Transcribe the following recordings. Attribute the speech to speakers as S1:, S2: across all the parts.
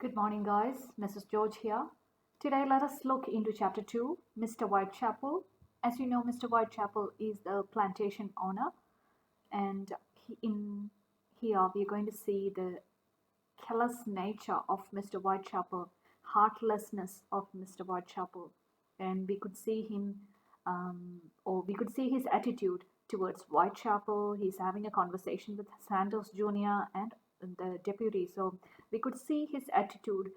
S1: Good morning, guys. Mrs. George here. Today, let us look into Chapter 2, Mr. Whitechapel. As you know, Mr. Whitechapel is the plantation owner, and in here we are going to see the callous nature of Mr. Whitechapel, heartlessness of Mr. Whitechapel, and we could see him, or we could see his attitude towards Whitechapel. He's having a conversation with Santos Jr. and the deputy, so we could see his attitude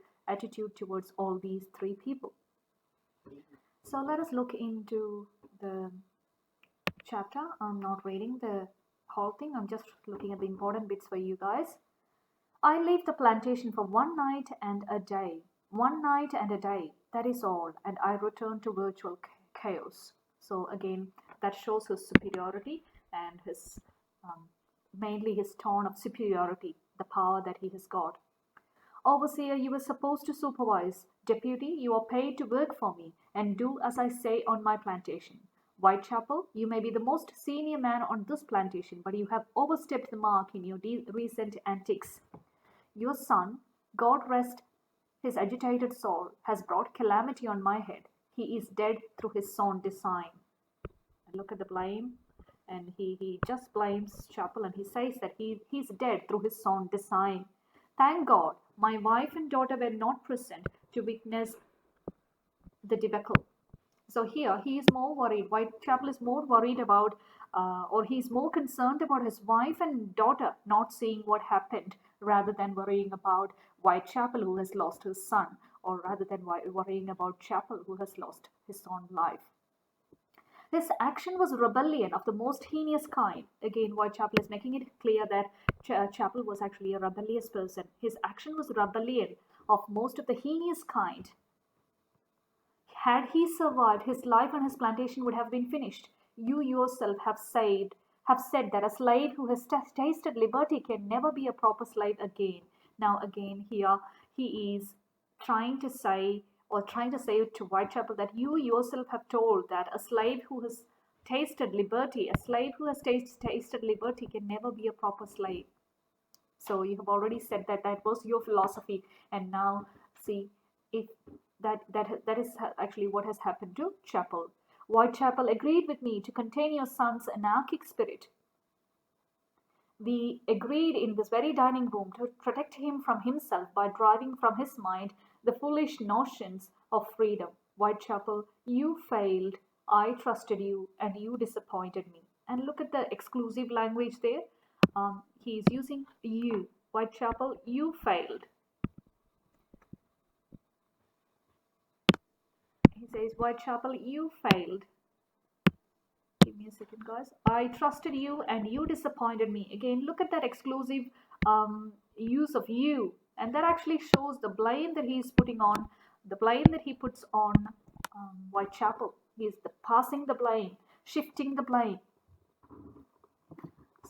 S1: towards all these three people. So let us look into the chapter. I'm not reading the whole thing. I'm just looking at the important bits for you guys. I leave the plantation for one night and a day. One night and a day, that is all, and I return to virtual chaos. So again, that shows his superiority and his mainly his tone of superiority, the power that he has got. Overseer, you were supposed to supervise. Deputy, you are paid to work for me and do as I say on my plantation. Whitechapel, you may be the most senior man on this plantation, but you have overstepped the mark in your recent antics. Your son, God rest his agitated soul, has brought calamity on my head. He is dead through his own design. And look at the blame. And he just blames Chapel and he says that he's dead through his own design. Thank God, my wife and daughter were not present to witness the debacle. So here he is more worried. Whitechapel is more worried about, or he's more concerned about his wife and daughter not seeing what happened rather than worrying about Whitechapel who has lost his son, or rather than worrying about Chapel who has lost his own life. His action was rebellion of the most heinous kind. Again, Whitechapel is making it clear that Chapel was actually a rebellious person. His action was rebellion of most of the heinous kind. Had he survived, his life on his plantation would have been finished. You yourself have said that a slave who has tasted liberty can never be a proper slave again. Now again here he is trying to say to Whitechapel that you yourself have told that a slave who has tasted liberty can never be a proper slave. So you have already said that that was your philosophy, and now see if that is actually what has happened to Chapel. Whitechapel agreed with me to contain your son's anarchic spirit. We agreed in this very dining room to protect him from himself by driving from his mind the foolish notions of freedom. Whitechapel, you failed. I trusted you, and you disappointed me. And look at the exclusive language there. He is using you. Whitechapel, you failed. He says, Whitechapel, you failed. Give me a second, guys. I trusted you and you disappointed me. Again, look at that exclusive use of you. And that actually shows the blame that he's putting on, the blame that he puts on Whitechapel. He's passing the blame, shifting the blame.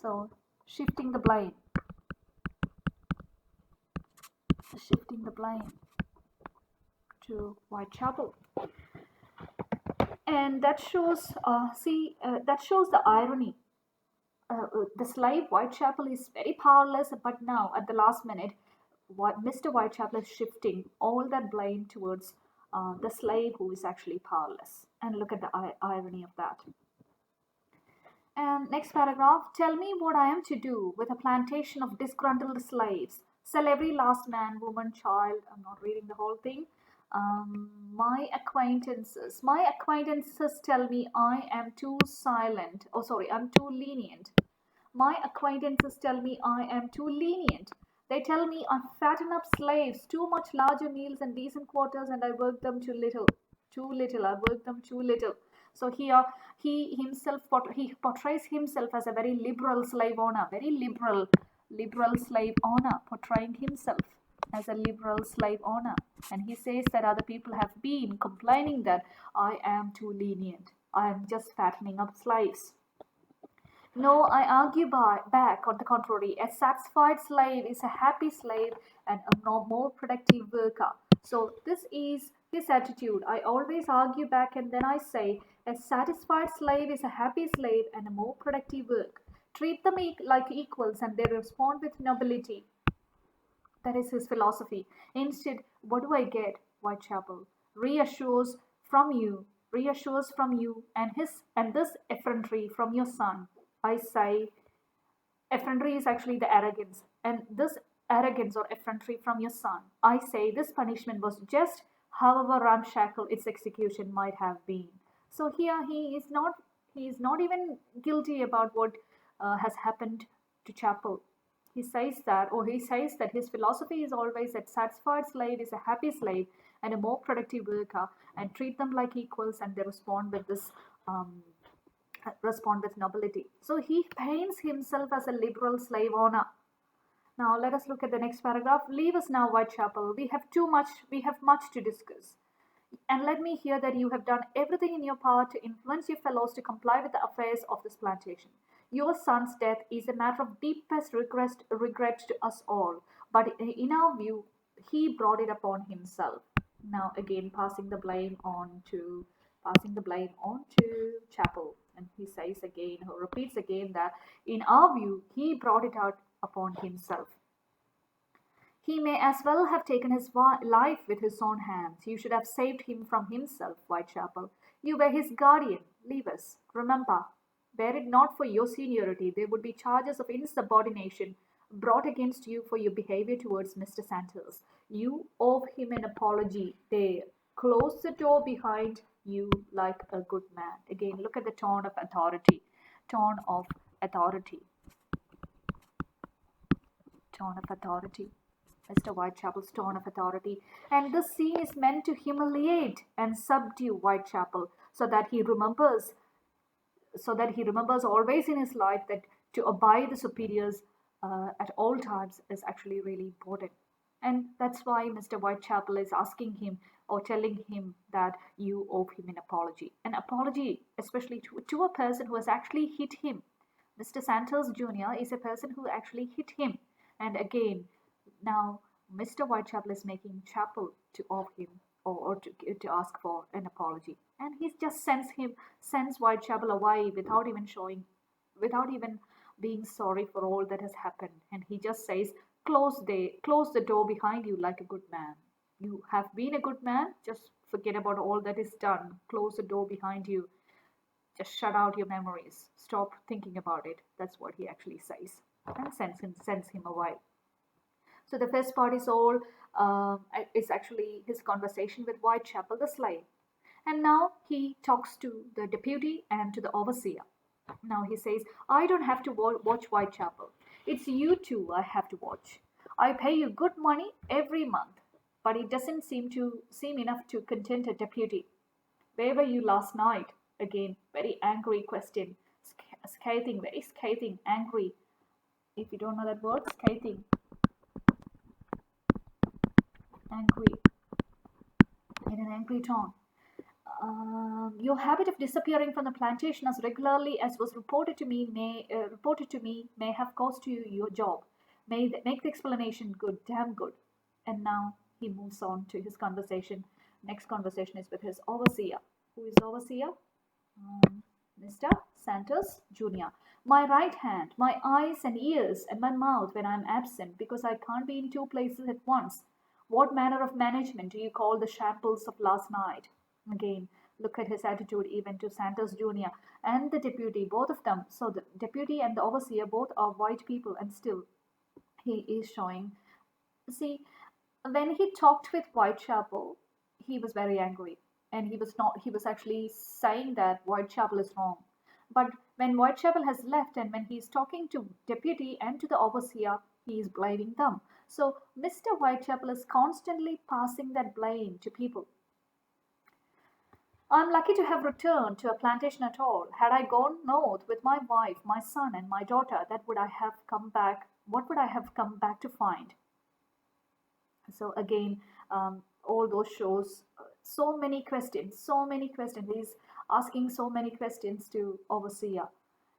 S1: So, shifting the blame to Whitechapel. And that shows, that shows the irony. The slave Whitechapel is very powerless, but now at the last minute, Mr. Whitechapel is shifting all that blame towards the slave who is actually powerless. And look at the irony of that. And next paragraph, tell me what I am to do with a plantation of disgruntled slaves. Sell every last man, woman, child. I'm not reading the whole thing. My acquaintances tell me I am too silent. Oh, sorry, I'm too lenient. My acquaintances tell me I am too lenient. They tell me I fatten up slaves, too much larger meals and decent quarters, and I work them too little. Too little. I work them too little. So here he portrays himself as a very liberal slave owner, very liberal slave owner, portraying himself as a liberal slave owner. And he says that other people have been complaining that I am too lenient. I am just fattening up slaves. No, I argue back, on the contrary, a satisfied slave is a happy slave and a more productive worker. So this is his attitude. I always argue back and then I say, a satisfied slave is a happy slave and a more productive work. Treat them like equals and they respond with nobility. That is his philosophy. Instead, what do I get? Whitechapel reassures from you, reassures from you, and this effrontery from your son. I say, effrontery is actually the arrogance, and this arrogance or effrontery from your son. I say this punishment was just, however ramshackle its execution might have been. So here he is not even guilty about what has happened to Chapel. He says that his philosophy is always that satisfied slave is a happy slave and a more productive worker, and treat them like equals, and they um, respond with nobility. So he paints himself as a liberal slave owner. Now let us look at the next paragraph. Leave us now, Whitechapel. We have much to discuss. And let me hear that you have done everything in your power to influence your fellows to comply with the affairs of this plantation. Your son's death is a matter of deepest regret to us all, but in our view, he brought it upon himself. Now again, passing the blame on to Chapel, and he says again, or repeats again, that in our view, he brought it out upon himself. He may as well have taken his life with his own hands. You should have saved him from himself, Whitechapel. You were his guardian. Leave us. Remember, were it not for your seniority, there would be charges of insubordination brought against you for your behavior towards Mr. Sanders. You owe him an apology. There. Close the door behind you like a good man. Again, look at the tone of authority. Tone of authority. Tone of authority. Mr. Whitechapel's tone of authority. And this scene is meant to humiliate and subdue Whitechapel so that he remembers always in his life that to obey the superiors at all times is actually really important. And that's why Mr. Whitechapel is asking him or telling him that you owe him an apology. An apology, especially to a person who has actually hit him. Mr. Santos Jr. is a person who actually hit him. And again, now Mr. Whitechapel is making Chapel to owe him or to ask for an apology. And he just sends Whitechapel away without even being sorry for all that has happened. And he just says, close the door behind you like a good man. You have been a good man, just forget about all that is done. Close the door behind you. Just shut out your memories. Stop thinking about it. That's what he actually says. And sends him away. So the first part is actually his conversation with Whitechapel, the slave. And now he talks to the deputy and to the overseer. Now he says, I don't have to watch Whitechapel. It's you two I have to watch. I pay you good money every month, but it doesn't seem enough to content a deputy. Where were you last night? Again, very angry question. Scathing, very scathing, angry. If you don't know that word, scathing. Angry. In an angry tone. Your habit of disappearing from the plantation as regularly as was reported to me may have cost you your job. Make the explanation good, damn good. And now he moves on to his conversation. Next conversation is with his overseer. Who is overseer? Mr. Santos Jr. My right hand, my eyes and ears, and my mouth when I am absent, because I can't be in two places at once. What manner of management do you call the shambles of last night? Again, look at his attitude even to Santos Jr. and the deputy, both of them. So the deputy and the overseer both are white people, and still he is showing. See, when he talked with Whitechapel, he was very angry, and he was actually saying that Whitechapel is wrong. But when Whitechapel has left and when he's talking to deputy and to the overseer, he is blaming them. So Mr. Whitechapel is constantly passing that blame to people. I'm lucky to have returned to a plantation at all. Had I gone north with my wife, my son, and my daughter, what would I have come back to find? So again, all those shows, so many questions. He's asking so many questions to overseer.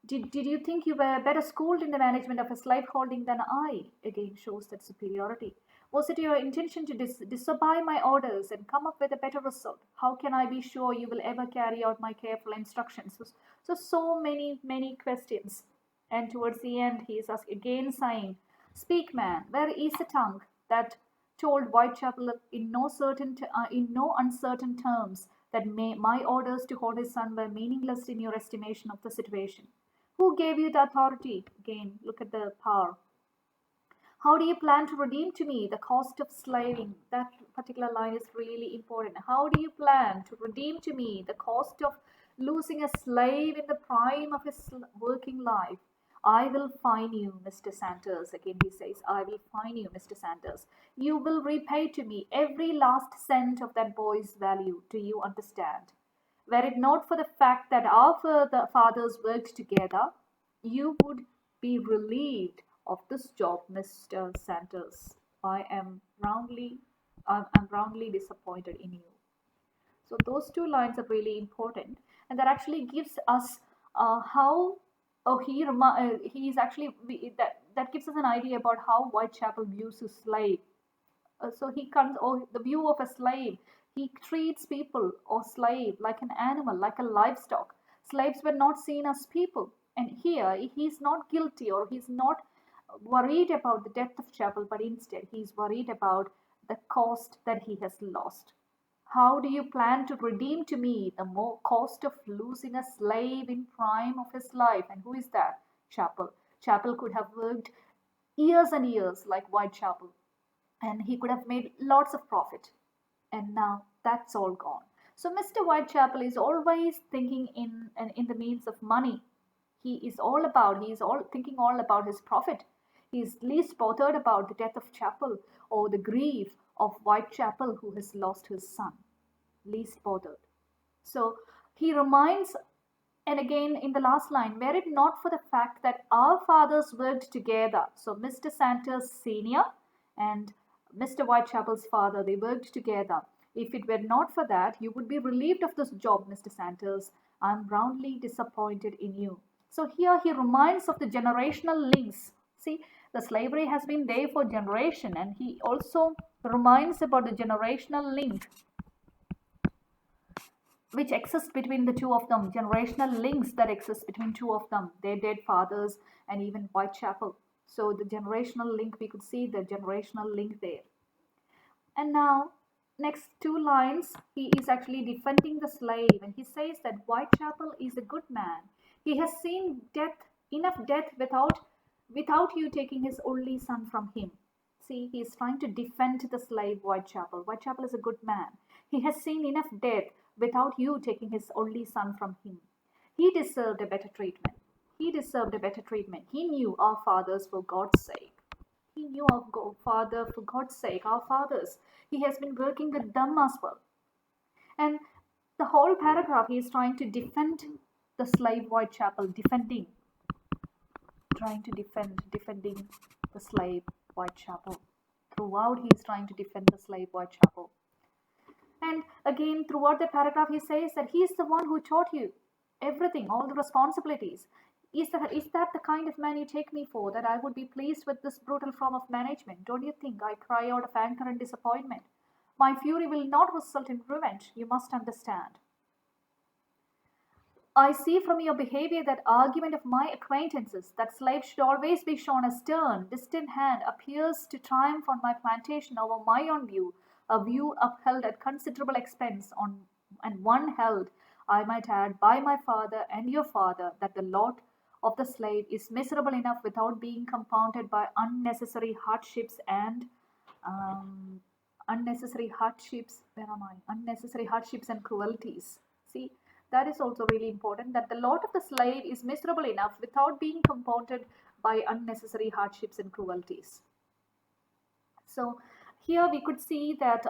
S1: Did you think you were better schooled in the management of a slaveholding than I? Again shows that superiority. Was it your intention to disobey my orders and come up with a better result? How can I be sure you will ever carry out my careful instructions? So many questions. And towards the end, he is again saying, Speak, man, where is the tongue that told Whitechapel in no uncertain terms that my orders to hold his son were meaningless in your estimation of the situation. Who gave you the authority? Again, look at the power. How do you plan to redeem to me the cost of slaving? That particular line is really important. How do you plan to redeem to me the cost of losing a slave in the prime of his working life? I will fine you, Mr. Sanders. Again, he says, I will fine you, Mr. Sanders. You will repay to me every last cent of that boy's value. Do you understand? Were it not for the fact that our fathers worked together, you would be relieved of this job, Mr. Sanders. I'm roundly disappointed in you. So those two lines are really important, and that actually gives us how he is actually that gives us an idea about how Whitechapel views his slave. So he comes, or the view of a slave, he treats people or slave like an animal, like a livestock. Slaves were not seen as people, and here he's not guilty, or he's not worried about the death of Chapel, but instead he's worried about the cost that he has lost. How do you plan to redeem to me the more cost of losing a slave in prime of his life? And who is that? Chapel. Chapel could have worked years and years like Whitechapel, and he could have made lots of profit. And now that's all gone. So Mr. Whitechapel is always thinking in the means of money. He's all thinking all about his profit. He's least bothered about the death of Chapel or the grief of Whitechapel who has lost his son. Least bothered. So he reminds, and again in the last line, were it not for the fact that our fathers worked together. So Mr. Sanders Sr. and Mr. Whitechapel's father, they worked together. If it were not for that, you would be relieved of this job, Mr. Sanders. I'm roundly disappointed in you. So here he reminds of the generational links. See, the slavery has been there for generation, and he also reminds about the generational link which exist between the two of them, generational links that exist between two of them, their dead fathers and even Whitechapel. So the generational link, we could see the generational link there. And now, next two lines, he is actually defending the slave, and he says that Whitechapel is a good man. He has seen enough death without you taking his only son from him. See, he is trying to defend the slave Whitechapel. Whitechapel is a good man. He has seen enough death without you taking his only son from him. He deserved a better treatment. He deserved a better treatment. He knew our fathers for God's sake. He knew our father for God's sake, our fathers. He has been working with them as well. And the whole paragraph, he is trying to defend the slave Whitechapel, defending the slave Whitechapel. Throughout, he is trying to defend the slave Whitechapel. And again, throughout the paragraph, he says that he is the one who taught you everything, all the responsibilities. Is that the kind of man you take me for, that I would be pleased with this brutal form of management? Don't you think I cry out of anger and disappointment? My fury will not result in revenge, you must understand. I see from your behavior that argument of my acquaintances that slaves should always be shown a stern, distant hand appears to triumph on my plantation over my own view, a view upheld at considerable expense and one held, I might add, by my father and your father, that the lot of the slave is miserable enough without being compounded by unnecessary hardships and cruelties. See, that is also really important, that the lot of the slave is miserable enough without being compounded by unnecessary hardships and cruelties. So here we could see that,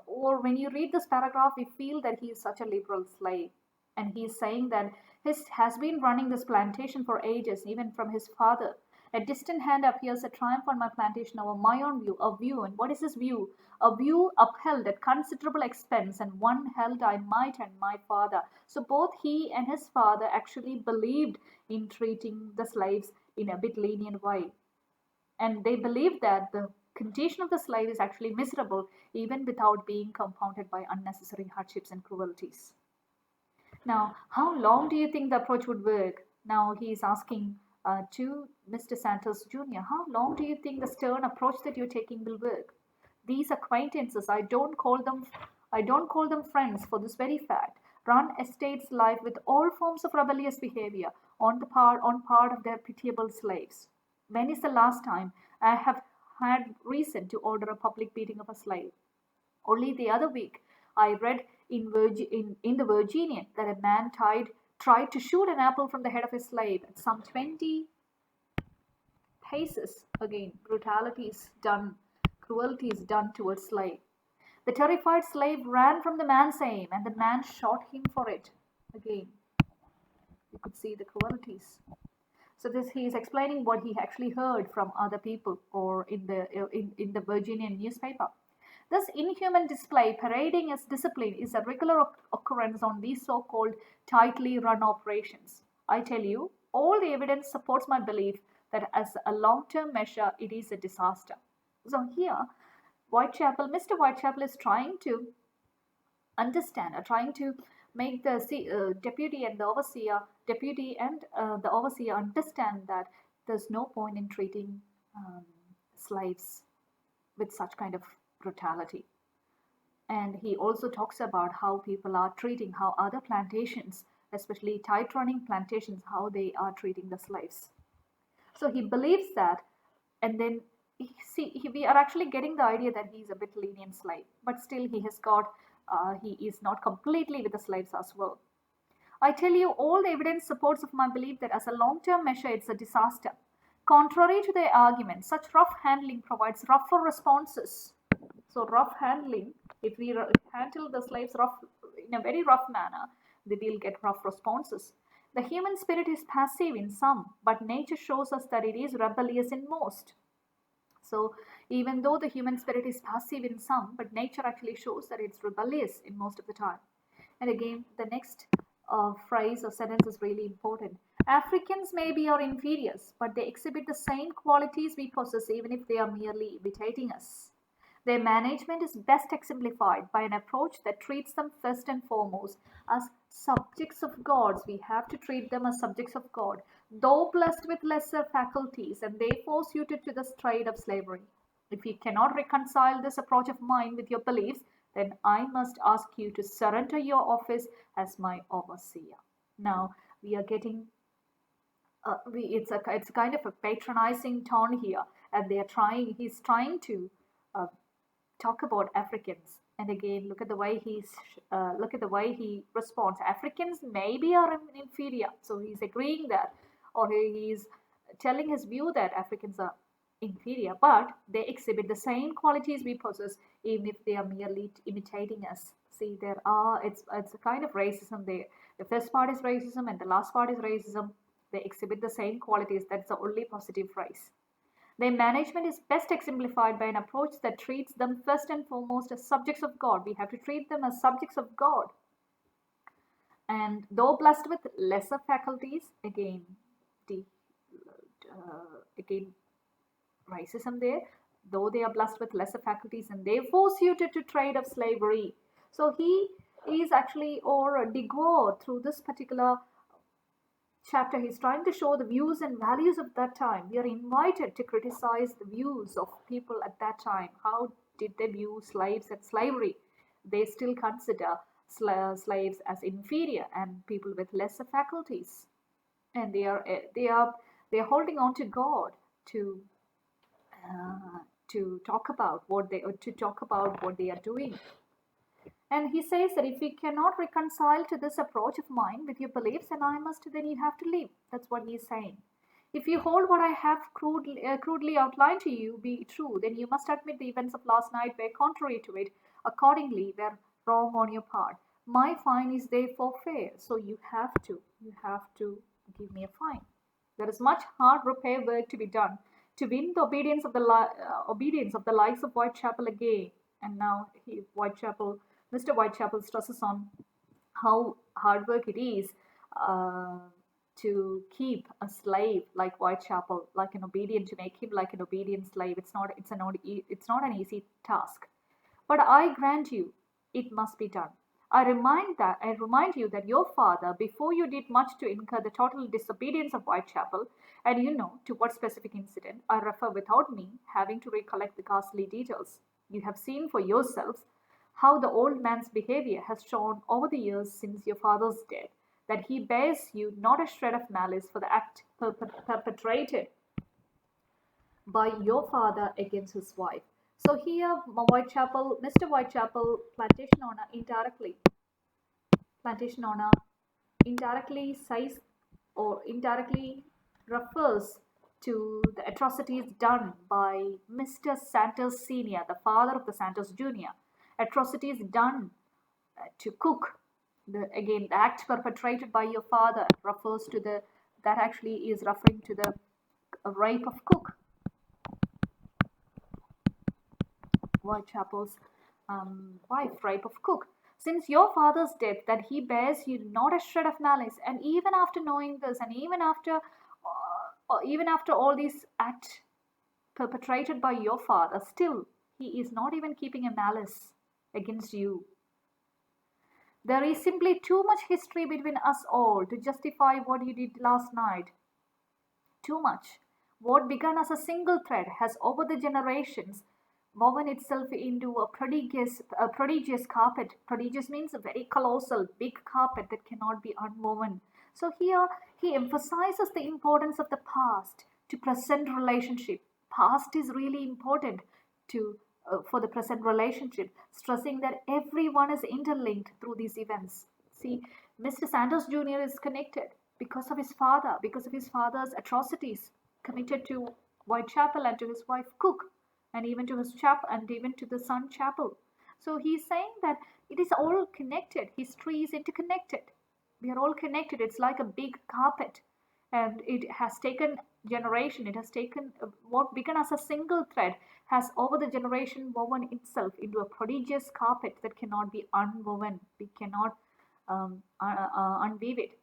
S1: or when you read this paragraph, we feel that he is such a liberal slave. And he is saying that he has been running this plantation for ages, even from his father. A distant hand appears a triumph on my plantation over my own view, a view. And what is this view? A view upheld at considerable expense, and one held I might and my father. So both he and his father actually believed in treating the slaves in a bit lenient way. And they believed that the condition of the slave is actually miserable, even without being compounded by unnecessary hardships and cruelties. Now, how long do you think the approach would work? Now he is asking to Mr. Santos Jr., how long do you think the stern approach that you're taking will work? These acquaintances, I don't call them friends for this very fact, run estates life with all forms of rebellious behavior on part of their pitiable slaves. When is the last time I have had reason to order a public beating of a slave? Only the other week, I read in the Virginian that a man tried to shoot an apple from the head of his slave at some 20 paces. Again, cruelties done towards slave. The terrified slave ran from the man's aim, and the man shot him for it. Again, you could see the cruelties. So this he is explaining what he actually heard from other people or in the Virginian newspaper. This inhuman display parading as discipline is a regular occurrence on these so-called tightly run operations. I tell you, all the evidence supports my belief that as a long-term measure, it is a disaster. So here, Mr. Whitechapel is trying to understand or trying to make the deputy and the overseer understand that there's no point in treating slaves with such kind of brutality. And he also talks about how people are treating, how other plantations, especially tight running plantations, how they are treating the slaves. So he believes that, and then we are actually getting the idea that he's a bit lenient slave, but still he is not completely with the slaves as well. I tell you, all the evidence supports of my belief that as a long-term measure, it's a disaster. Contrary to their argument, such rough handling provides rougher responses. So rough handling, if we handle the slaves in a very rough manner, they will get rough responses. The human spirit is passive in some, but nature shows us that it is rebellious in most. So even though the human spirit is passive in some, but nature actually shows that it's rebellious in most of the time. And again, the next phrase or sentence is really important. Africans may be our inferiors, but they exhibit the same qualities we possess even if they are merely imitating us. Their management is best exemplified by an approach that treats them first and foremost as subjects of gods. We have to treat them as subjects of God, though blessed with lesser faculties and therefore suited to the trade of slavery. If you cannot reconcile this approach of mine with your beliefs, then I must ask you to surrender your office as my overseer. Now we are getting it's a kind of a patronizing tone here, and he's trying to talk about Africans. And again, look at the way he responds. Africans maybe are inferior, so he's agreeing that, or he's telling his view that Africans are inferior, but they exhibit the same qualities we possess, even if they are merely imitating us. See, it's a kind of racism there. The first part is racism, and the last part is racism. They exhibit the same qualities. That's the only positive phrase. Their management is best exemplified by an approach that treats them first and foremost as subjects of God. We have to treat them as subjects of God. And though blessed with lesser faculties, again racism there, though they are blessed with lesser faculties and therefore suited to trade of slavery. So he is actually, or de Gore, through this particular chapter, he's trying to show the views and values of that time. We are invited to criticize the views of people at that time. How did they view slaves and slavery? They still consider slaves as inferior and people with lesser faculties, and they are holding on to God to talk about what they are doing. And he says that if you cannot reconcile to this approach of mine with your beliefs, then you have to leave. That's what he is saying. If you hold what I have crudely outlined to you be true, then you must admit the events of last night were contrary to it. Accordingly, were wrong on your part. My fine is therefore fair, so you have to give me a fine. There is much hard repair work to be done to win the obedience of the likes of Whitechapel again. And now Mr. Whitechapel stresses on how hard work it is to keep a slave like Whitechapel, to make him like an obedient slave. It's not an easy task. But I grant you, it must be done. I remind you that your father, before you did much to incur the total disobedience of Whitechapel, and you know to what specific incident I refer without me having to recollect the ghastly details. You have seen for yourselves how the old man's behavior has shown over the years since your father's death, that he bears you not a shred of malice for the act perpetrated by your father against his wife. So here, Mr. Whitechapel, plantation owner indirectly says or indirectly refers to the atrocities done by Mr. Santos Sr., the father of the Santos Jr., atrocities done to Cook. Again, the act perpetrated by your father refers to that actually is referring to the rape of Cook, Whitechapel's wife, rape of Cook. Since your father's death, that he bears you not a shred of malice, and even after knowing this, and even after all these acts perpetrated by your father, still he is not even keeping a malice against you. There is simply too much history between us all to justify what you did last night. Too much. What began as a single thread has over the generations woven itself into a prodigious carpet. Prodigious means a very colossal, big carpet that cannot be unwoven. So here he emphasizes the importance of the past to present relationship. Past is really important to for the present relationship, stressing that everyone is interlinked through these events. See, Mr. Santos Jr. is connected because of his father's atrocities committed to Whitechapel and to his wife Cook, and even to his chap and even to the son Chapel. So he's saying that it is all connected. History is interconnected. We are all connected. It's like a big carpet, and it has taken generation. It has taken what began as a single thread has over the generation woven itself into a prodigious carpet that cannot be unwoven. We cannot unweave it.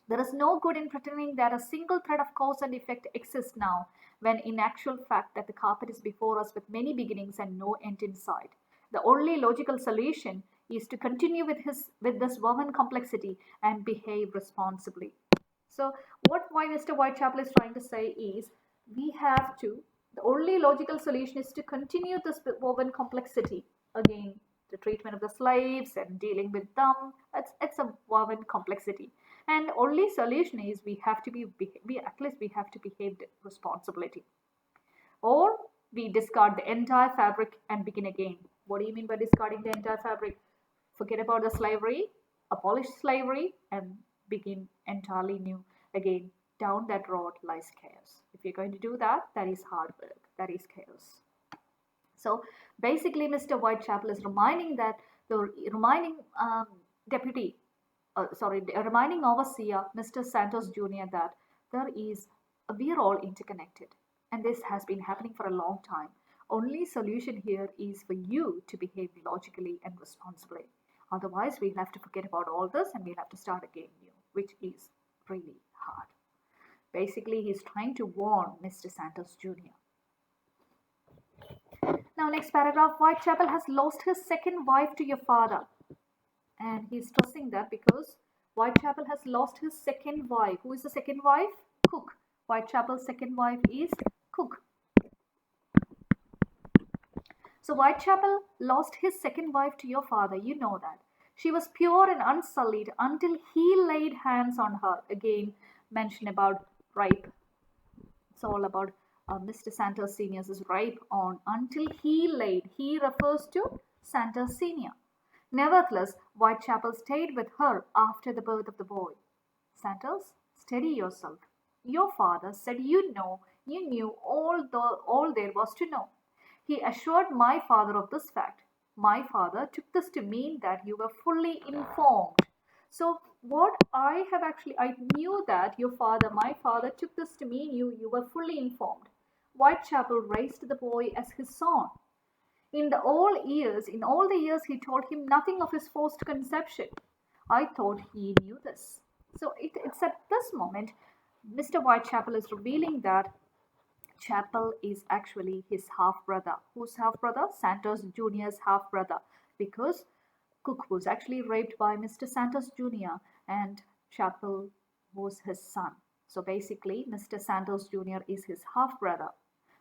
S1: There is no good in pretending that a single thread of cause and effect exists now, when in actual fact that the carpet is before us with many beginnings and no end in sight. The only logical solution is to continue with this woven complexity and behave responsibly. So what why Mr. Whitechapel is trying to say is we have to the only logical solution is to continue this woven complexity. Again, the treatment of the slaves and dealing with them, it's a woven complexity, and only solution is we at least we have to behave responsibility, or we discard the entire fabric and begin again. What do you mean by discarding the entire fabric? Forget about the slavery, abolish slavery, and begin entirely new again. Down that road lies chaos. If you're going to do that, that is hard work, that is chaos. So basically, Mr. Whitechapel is reminding that the reminding deputy, reminding overseer Mr. Santos Jr. that there is we are all interconnected, and this has been happening for a long time. Only solution here is for you to behave logically and responsibly. Otherwise, we'll have to forget about all this and we'll have to start again new, which is really hard. Basically, he's trying to warn Mr. Santos Jr. Now, next paragraph, Whitechapel has lost his second wife to your father. And he's stressing that because Whitechapel has lost his second wife. Who is the second wife? Cook. Whitechapel's second wife is Cook. So Whitechapel lost his second wife to your father. You know that. She was pure and unsullied until he laid hands on her. Again, mention about rape. It's all about Mr. Santos Sr.'s rape on until he laid. He refers to Santos Sr. Nevertheless, Whitechapel stayed with her after the birth of the boy. Santos, steady yourself. Your father said you knew all there was to know. He assured my father of this fact. My father took this to mean that you were fully informed. So what I knew that my father took this to mean you were fully informed. Whitechapel raised the boy as his son. In all the years he told him nothing of his forced conception. I thought he knew this. So it's at this moment Mr. Whitechapel is revealing that Chapel is actually his half brother. Whose half brother? Santos Jr.'s half brother. Because Cook was actually raped by Mr. Santos Jr. and Chapel was his son. So basically, Mr. Santos Jr. is his half brother.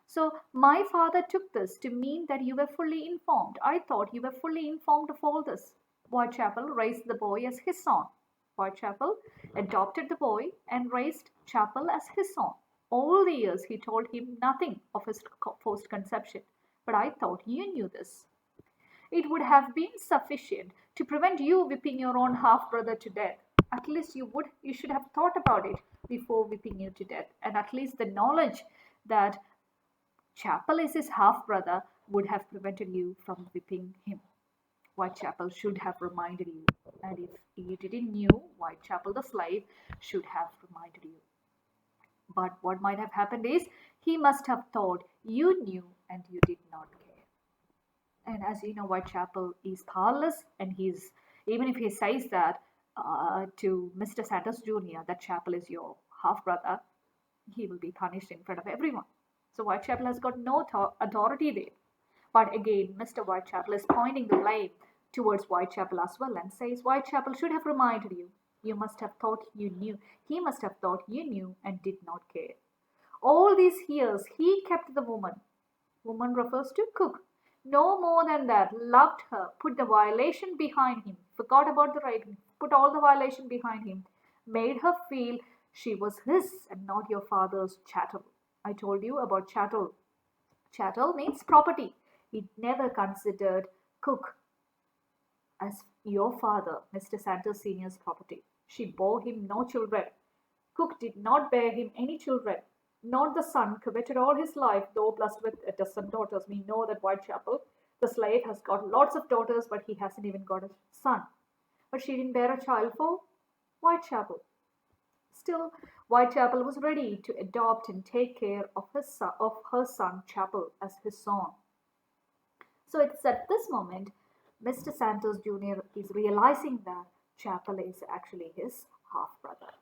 S1: So my father took this to mean that you were fully informed. I thought you were fully informed of all this. Whitechapel raised the boy as his son. Whitechapel adopted the boy and raised Chapel as his son. All the years he told him nothing of his forced conception. But I thought you knew this. It would have been sufficient to prevent you whipping your own half brother to death. At least you should have thought about it before whipping you to death. And at least the knowledge that Chapel is his half brother would have prevented you from whipping him. Whitechapel should have reminded you. And if you didn't know, Whitechapel the slave should have reminded you. But what might have happened is he must have thought you knew and you did not care. And as you know, Whitechapel is powerless, and he's even if he says that to Mr. Santos Jr. that Chapel is your half brother, he will be punished in front of everyone. So Whitechapel has got no authority there. But again, Mr. Whitechapel is pointing the blame towards Whitechapel as well and says Whitechapel should have reminded you. You must have thought you knew. He must have thought you knew and did not care. All these years he kept the woman. Woman refers to Cook. No more than that, loved her, put the violation behind him, forgot about the rape, put all the violation behind him, made her feel she was his and not your father's chattel. I told you about chattel. Chattel means property. He never considered Cook as your father, Mr. Santos Sr.'s property. She bore him no children. Cook did not bear him any children. Not the son, coveted all his life, though blessed with a dozen daughters. We know that Whitechapel, the slave, has got lots of daughters, but he hasn't even got a son. But she didn't bear a child for Whitechapel. Still, Whitechapel was ready to adopt and take care of her son Chapel as his son. So it's at this moment Mr. Santos Jr. is realizing that Chapel is actually his half brother.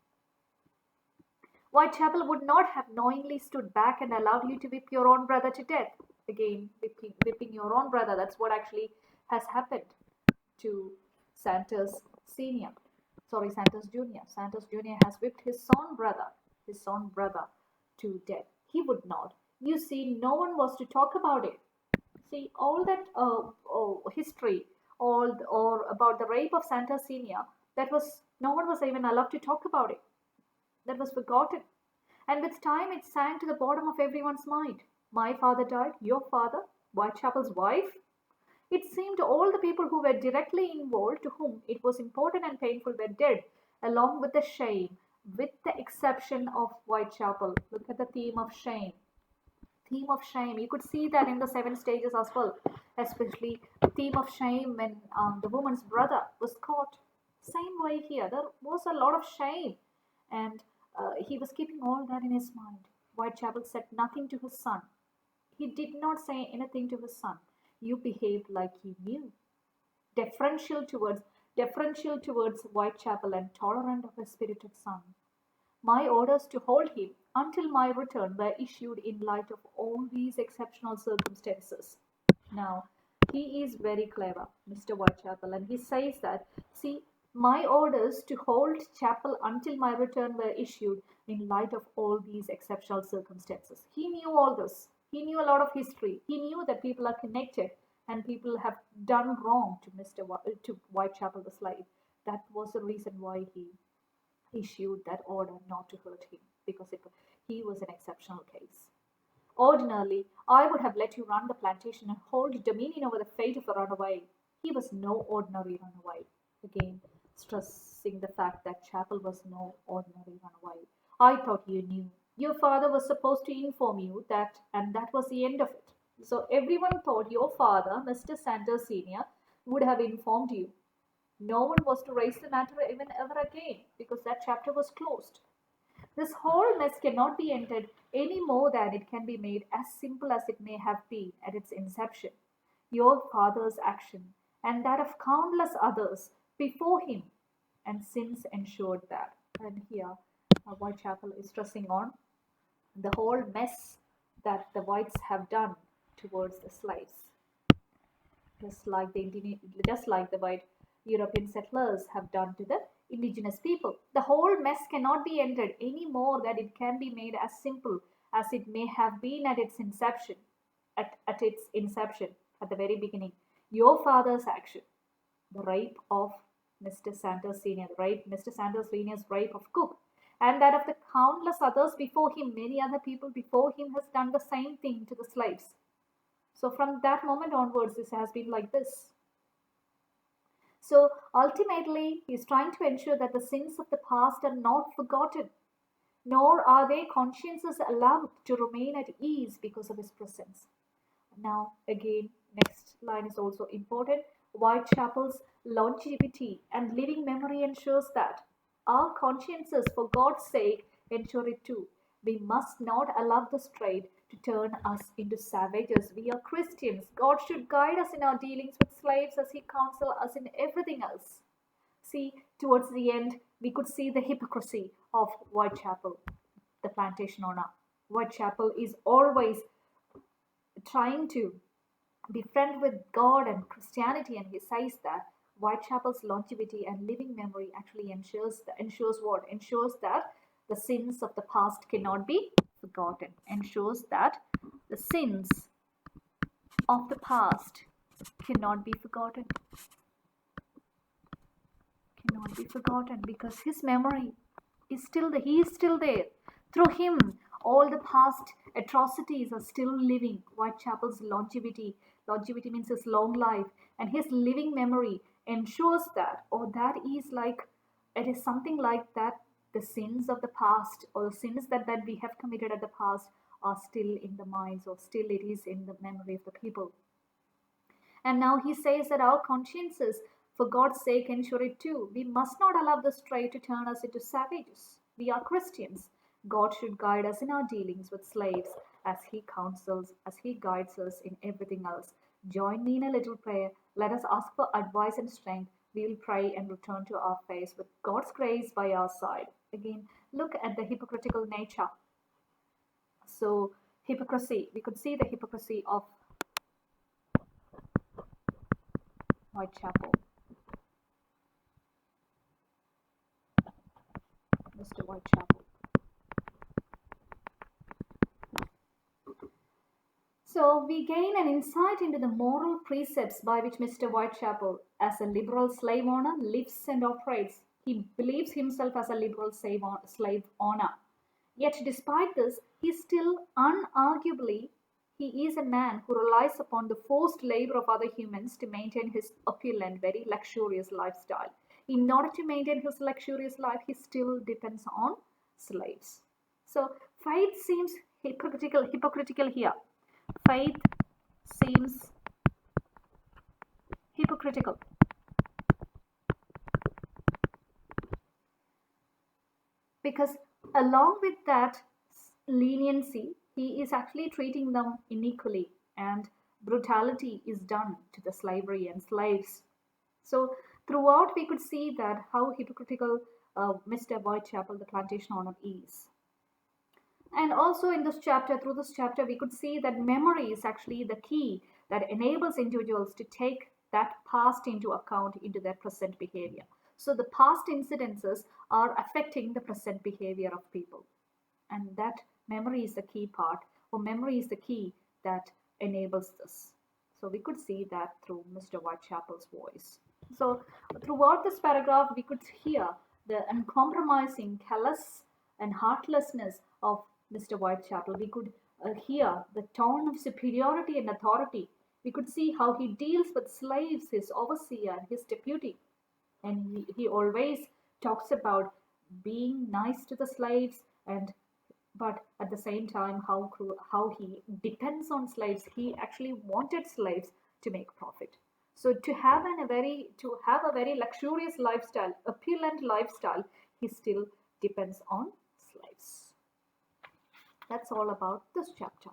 S1: Whitechapel would not have knowingly stood back and allowed you to whip your own brother to death. Again, whipping your own brother, that's what actually has happened to Santos Sr. Santos Jr. Santos Jr. has whipped his own brother to death. He would not. You see, no one was to talk about it. See, all that history, or about the rape of Santos Sr., that was no one was even allowed to talk about it. That was forgotten. And with time, it sank to the bottom of everyone's mind. My father died, your father, Whitechapel's wife. It seemed all the people who were directly involved, to whom it was important and painful, were dead, along with the shame, with the exception of Whitechapel. Look at the theme of shame. Theme of shame. You could see that in the 7 stages as well, especially the theme of shame when the woman's brother was caught. Same way here. There was a lot of shame, and he was keeping all that in his mind. Whitechapel said nothing to his son. He did not say anything to his son. You behaved like you knew. Deferential towards Whitechapel and tolerant of his spirited son. My orders to hold him until my return were issued in light of all these exceptional circumstances. Now, he is very clever, Mr. Whitechapel, and he says that, see, my orders to hold Chapel until my return were issued in light of all these exceptional circumstances. He knew all this. He knew a lot of history. He knew that people are connected and people have done wrong to Whitechapel the slave. That was the reason why he issued that order not to hurt him, because he was an exceptional case. Ordinarily, I would have let you run the plantation and hold dominion over the fate of the runaway. He was no ordinary runaway. Again, stressing the fact that Chapel was no ordinary runaway. I thought you knew. Your father was supposed to inform you that, and that was the end of it. So everyone thought your father, Mr. Santos Sr., would have informed you. No one was to raise the matter even ever again, because that chapter was closed. This whole mess cannot be entered any more than it can be made as simple as it may have been at its inception. Your father's action, and that of countless others before him, and since ensured that. And here, Whitechapel is stressing on the whole mess that the whites have done towards the slaves. Just like the white European settlers have done to the indigenous people. The whole mess cannot be ended any more than it can be made as simple as it may have been at its inception. At the very beginning, your father's action, the rape of Mr. Sanders Sr., Mr. Sanders Sr.'s rape of Cook, and that of the countless others before him, many other people before him has done the same thing to the slaves. So from that moment onwards, this has been like this. So ultimately, he is trying to ensure that the sins of the past are not forgotten, nor are their consciences allowed to remain at ease because of his presence. Now, again, next line is also important. Whitechapel's longevity and living memory ensures that our consciences, for God's sake, ensure it too. We must not allow the straight to turn us into savages. We are Christians. God should guide us in our dealings with slaves as He counsels us in everything else. See, towards the end, we could see the hypocrisy of Whitechapel, the plantation owner. Whitechapel is always trying to be friend with God and Christianity, and he says that Whitechapel's longevity and living memory actually ensures that the sins of the past cannot be forgotten. Ensures that the sins of the past cannot be forgotten. Cannot be forgotten because his memory is still there. He is still there. Through him, all the past atrocities are still living. Whitechapel's longevity means his long life, and his living memory ensures that, or that is like, it is something like that the sins of the past or the sins that we have committed at the past are still in the minds, or still it is in the memory of the people. And now he says that our consciences, for God's sake, ensure it too. We must not allow the stray to turn us into savages. We are Christians. God should guide us in our dealings with slaves as He counsels, as He guides us in everything else. Join me in a little prayer. Let us ask for advice and strength. We will pray and return to our face with God's grace by our side. Again, look at the hypocritical nature. So, hypocrisy. We could see the hypocrisy of Whitechapel. Mr. Whitechapel. So we gain an insight into the moral precepts by which Mr. Whitechapel, as a liberal slave owner, lives and operates. He believes himself as a liberal slave owner. Yet despite this, he still unarguably he is a man who relies upon the forced labor of other humans to maintain his opulent, very luxurious lifestyle. In order to maintain his luxurious life, he still depends on slaves. So faith seems hypocritical here. Faith seems hypocritical. Because along with that leniency, he is actually treating them unequally, and brutality is done to the slavery and slaves. So throughout we could see that how hypocritical Mr. Whitechapel, the plantation owner, is. And also in this chapter, through this chapter, we could see that memory is actually the key that enables individuals to take that past into account into their present behavior. So the past incidences are affecting the present behavior of people. And that memory is the key part, or memory is the key that enables this. So we could see that through Mr. Whitechapel's voice. So throughout this paragraph, we could hear the uncompromising, callous, and heartlessness of Mr. Whitechapel. We could hear the tone of superiority and authority. We could see how he deals with slaves, his overseer, his deputy. And he always talks about being nice to the slaves, but at the same time how he depends on slaves. He actually wanted slaves to make profit. So to have a very luxurious lifestyle, opulent lifestyle, he still depends on slaves. That's all about this chapter.